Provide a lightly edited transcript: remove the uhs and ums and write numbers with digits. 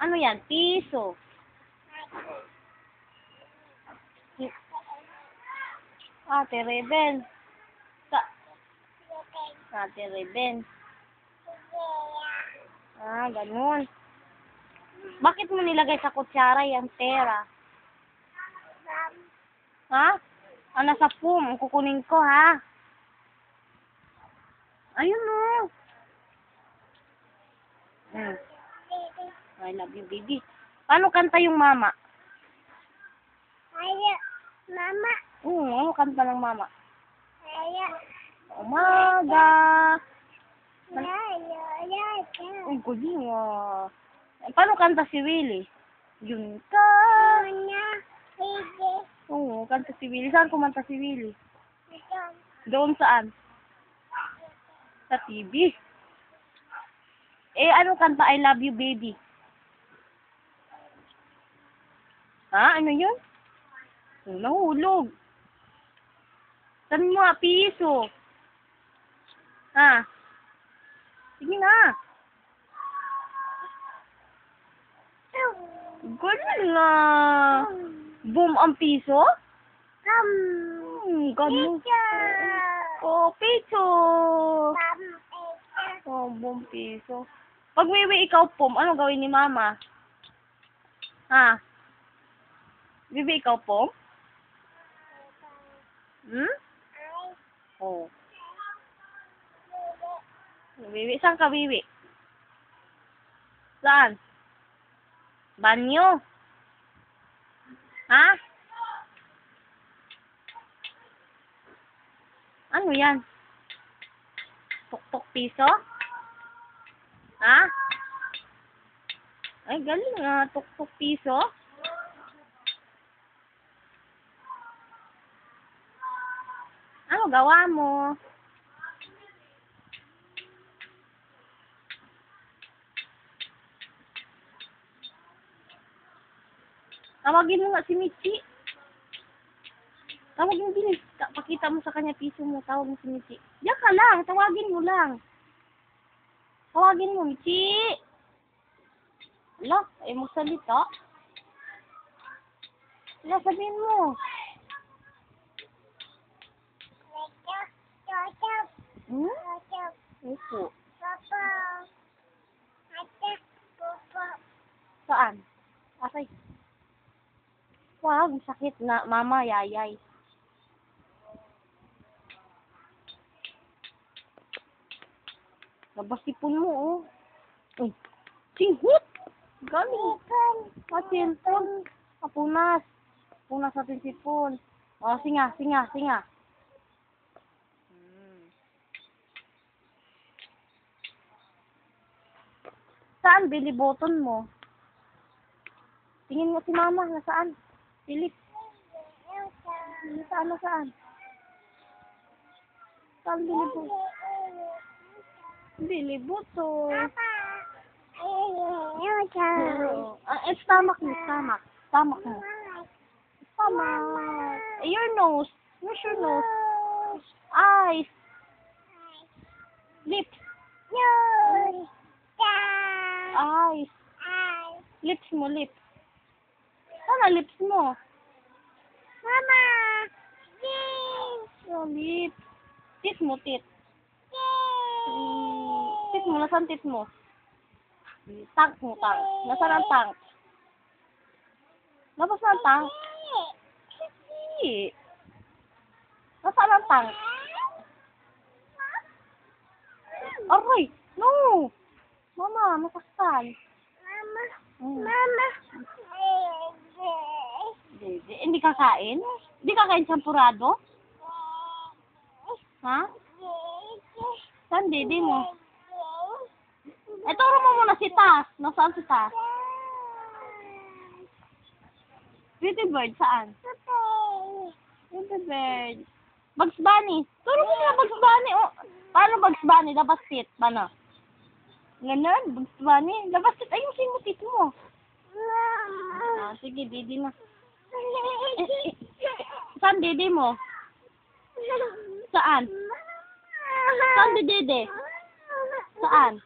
Ano yan? Piso. Ate Reben. Ate Reben. Ganun. Bakit mo nilagay sa kutsara yung pera? Ha? Nasa pum. Kukunin ko, ha? Ayun, no. I love you, baby. Paano kanta yung mama? Mama. Ano kanta ng mama? Aya. Umaga. Aya. Uy, galing ah. Paano kanta si Willie? Yun ka. Oo, kanta si Willie. Saan kumanta si Willie? Doon saan? Sa TV. Ano kanta I love you, baby? Ha? Ano yun? Nahulog. Saan mo nga piso? Ha? Sige na. Galing nga. Boom ang piso? Ganun. Oh, piso. Oh, boom piso. Pag wiwi ikaw, Pom, ano gawin ni Mama? Ha? Wiwi ikaw, Pom? Oh. Wiwi. Saan ka wiwi? Saan? Banyo. Ha? Ano yan? Tuktok piso? Ha? Ay, galing nga. Tuktok piso? Ano gawa mo? Tawagin mo nga si Michi. Tawagin mo din. Pakita mo sa kanya piso mo. Tawag mo si Michi. Diyan ka lang. Tawagin mo lang. Tawagin mo, Michi. Ala, magsalita. Ala, sabihin mo. Opo. Saan? Asay. Wag, sakit na. Mama, yayay. Nabasipon mo, oh. Uy, singhot! Galing. Pasilpon. Kapunas. Punas natin sipon. Oh, singa. Saan bili button mo? Tingin mo si Mama, nasaan? Philip. Saan? Saan bili button? Bili button. Stomach mo. Stomach. Your nose. Where's your nose? Eyes. Lips. Eyes. Lips mo, lips. Sana lips mo. Mama. Oh, lips. Tit mo, tit. Tit mo, nasaan tit mo? Tank mo, tank. Nasaan ang tank? Labas na ang tank. Hindi. Nasaan ang tank? Aray! No! Mama, masaktan. Mama. Hindi kakain? Hindi kakain champurado? Ha? Saan dede mo? Turo mo muna si Tas. Nasaan si Tas? Pretty bird, saan? Pretty bird. Bugs Bunny. Turo mo muna Bugs Bunny. Oh. Paano Bugs Bunny? Labas tit. Paano? Ganun, Bugs Bunny. Labas tit. Ayusin mo tit mo. Sige, dede na. Saan dede mo? Saan? Saan di dede? Saan?